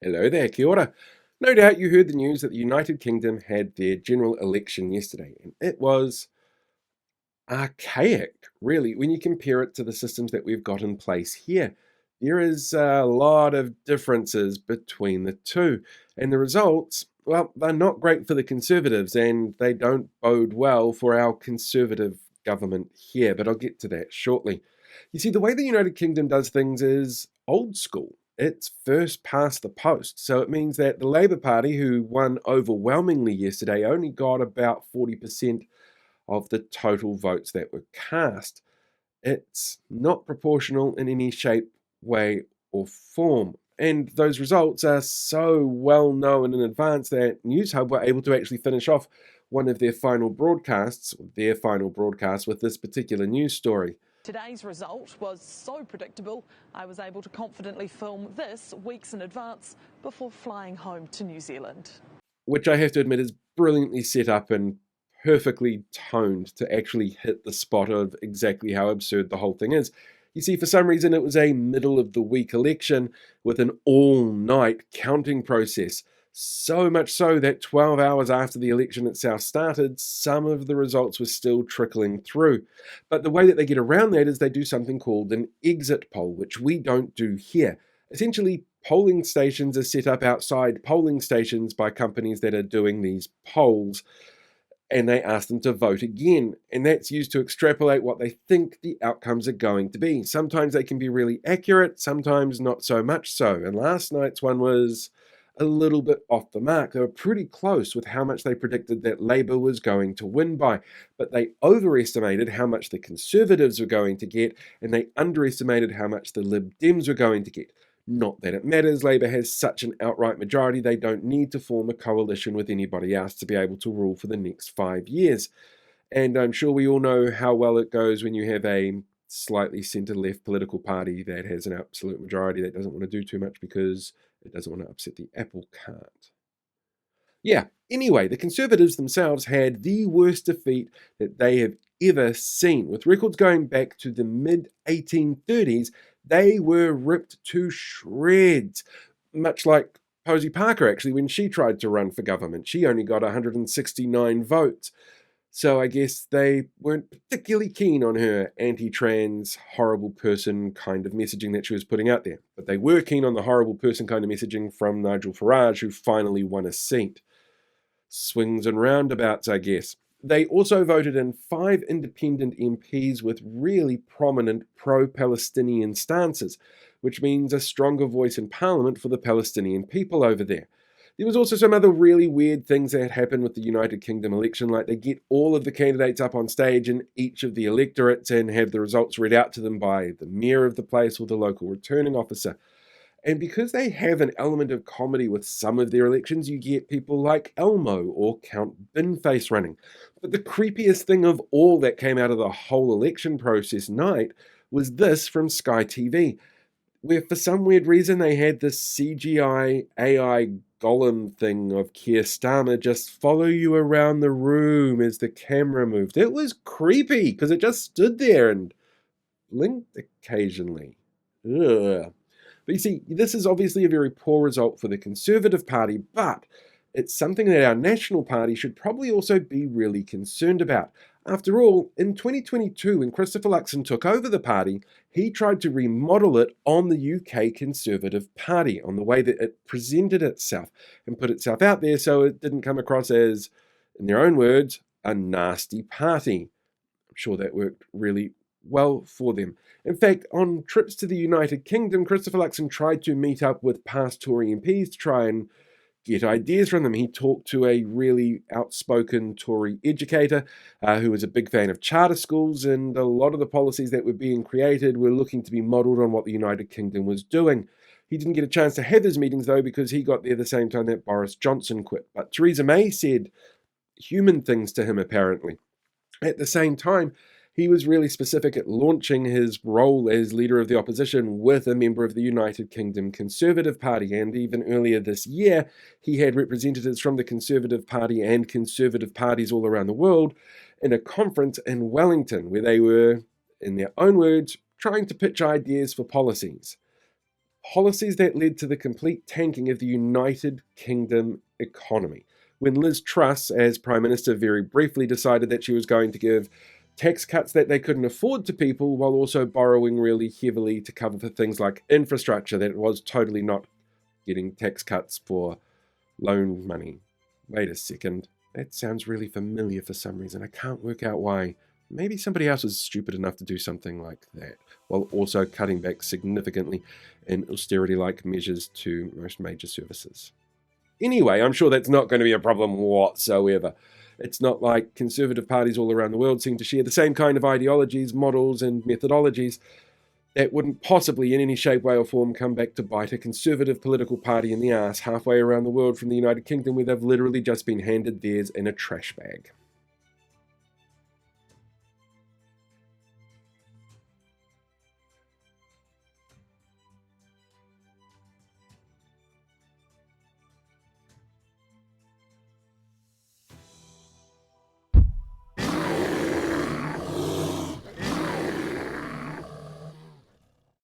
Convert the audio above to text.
Hello there, kia ora. No doubt you heard the news that the United Kingdom had their general election yesterday, and it was archaic, really, when you compare it to the systems that we've got in place here. There is a lot of differences between the two, and the results, well, they're not great for the Conservatives, and they don't bode well for our Conservative government here, but I'll get to that shortly. You see, the way the United Kingdom does things is old school. It's first past the post. So it means that the Labour Party, who won overwhelmingly yesterday, only got about 40% of the total votes that were cast. It's not proportional in any shape, way, or form. And those results are so well known in advance that NewsHub were able to actually finish off one of their final broadcast with this particular news story. Today's result was so predictable, I was able to confidently film this weeks in advance before flying home to New Zealand. Which I have to admit is brilliantly set up and perfectly toned to actually hit the spot of exactly how absurd the whole thing is. You see, for some reason, it was a middle of the week election with an all night counting process. So much so that 12 hours after the election itself started, some of the results were still trickling through. But the way that they get around that is they do something called an exit poll, which we don't do here. Essentially, polling stations are set up outside polling stations by companies that are doing these polls, and they ask them to vote again. And that's used to extrapolate what they think the outcomes are going to be. Sometimes they can be really accurate, sometimes not so much so. And last night's one was a little bit off the mark. They were pretty close with how much they predicted that Labour was going to win by, but they overestimated how much the Conservatives were going to get, and they underestimated how much the Lib Dems were going to get. Not that it matters, Labour has such an outright majority, they don't need to form a coalition with anybody else to be able to rule for the next 5 years. And I'm sure we all know how well it goes when you have a slightly centre-left political party that has an absolute majority that doesn't want to do too much because it doesn't want to upset the apple cart. Yeah, anyway, the Conservatives themselves had the worst defeat that they have ever seen. With records going back to the mid 1830s, they were ripped to shreds, much like Posey Parker, actually, when she tried to run for government. She only got 169 votes. So I guess they weren't particularly keen on her anti-trans, horrible person kind of messaging that she was putting out there. But they were keen on the horrible person kind of messaging from Nigel Farage, who finally won a seat. Swings and roundabouts, I guess. They also voted in 5 independent MPs with really prominent pro-Palestinian stances, which means a stronger voice in Parliament for the Palestinian people over there. There was also some other really weird things that happened with the United Kingdom election, like they get all of the candidates up on stage in each of the electorates and have the results read out to them by the mayor of the place or the local returning officer. And because they have an element of comedy with some of their elections, you get people like Elmo or Count Binface running. But the creepiest thing of all that came out of the whole election process night was this from Sky TV, where for some weird reason they had this CGI AI golem thing of Keir Starmer just follow you around the room as the camera moved. It was creepy because it just stood there and blinked occasionally. Ugh. But you see, this is obviously a very poor result for the Conservative Party, but it's something that our National Party should probably also be really concerned about. After all, in 2022, when Christopher Luxon took over the party, he tried to remodel it on the UK Conservative Party, on the way that it presented itself and put itself out there so it didn't come across as, in their own words, a nasty party. I'm sure that worked really well for them. In fact, on trips to the United Kingdom, Christopher Luxon tried to meet up with past Tory MPs to try and get ideas from them. He talked to a really outspoken Tory educator who was a big fan of charter schools, and a lot of the policies that were being created were looking to be modelled on what the United Kingdom was doing. He didn't get a chance to have his meetings, though, because he got there the same time that Boris Johnson quit. But Theresa May said human things to him, apparently. At the same time, he was really specific at launching his role as leader of the opposition with a member of the United Kingdom Conservative Party. And even earlier this year, he had representatives from the Conservative Party and Conservative parties all around the world in a conference in Wellington, where they were, in their own words, trying to pitch ideas for policies. policies that led to the complete tanking of the United Kingdom economy. When Liz Truss, as Prime Minister, very briefly decided that she was going to give tax cuts that they couldn't afford to people while also borrowing really heavily to cover for things like infrastructure, that it was totally not getting tax cuts for loan money. Wait a second, that sounds really familiar for some reason. I can't work out why. Maybe somebody else was stupid enough to do something like that, while also cutting back significantly in austerity-like measures to most major services. Anyway, I'm sure that's not going to be a problem whatsoever. It's not like conservative parties all around the world seem to share the same kind of ideologies, models, and methodologies. That wouldn't possibly, in any shape, way, or form, come back to bite a conservative political party in the arse halfway around the world from the United Kingdom, where they've literally just been handed theirs in a trash bag.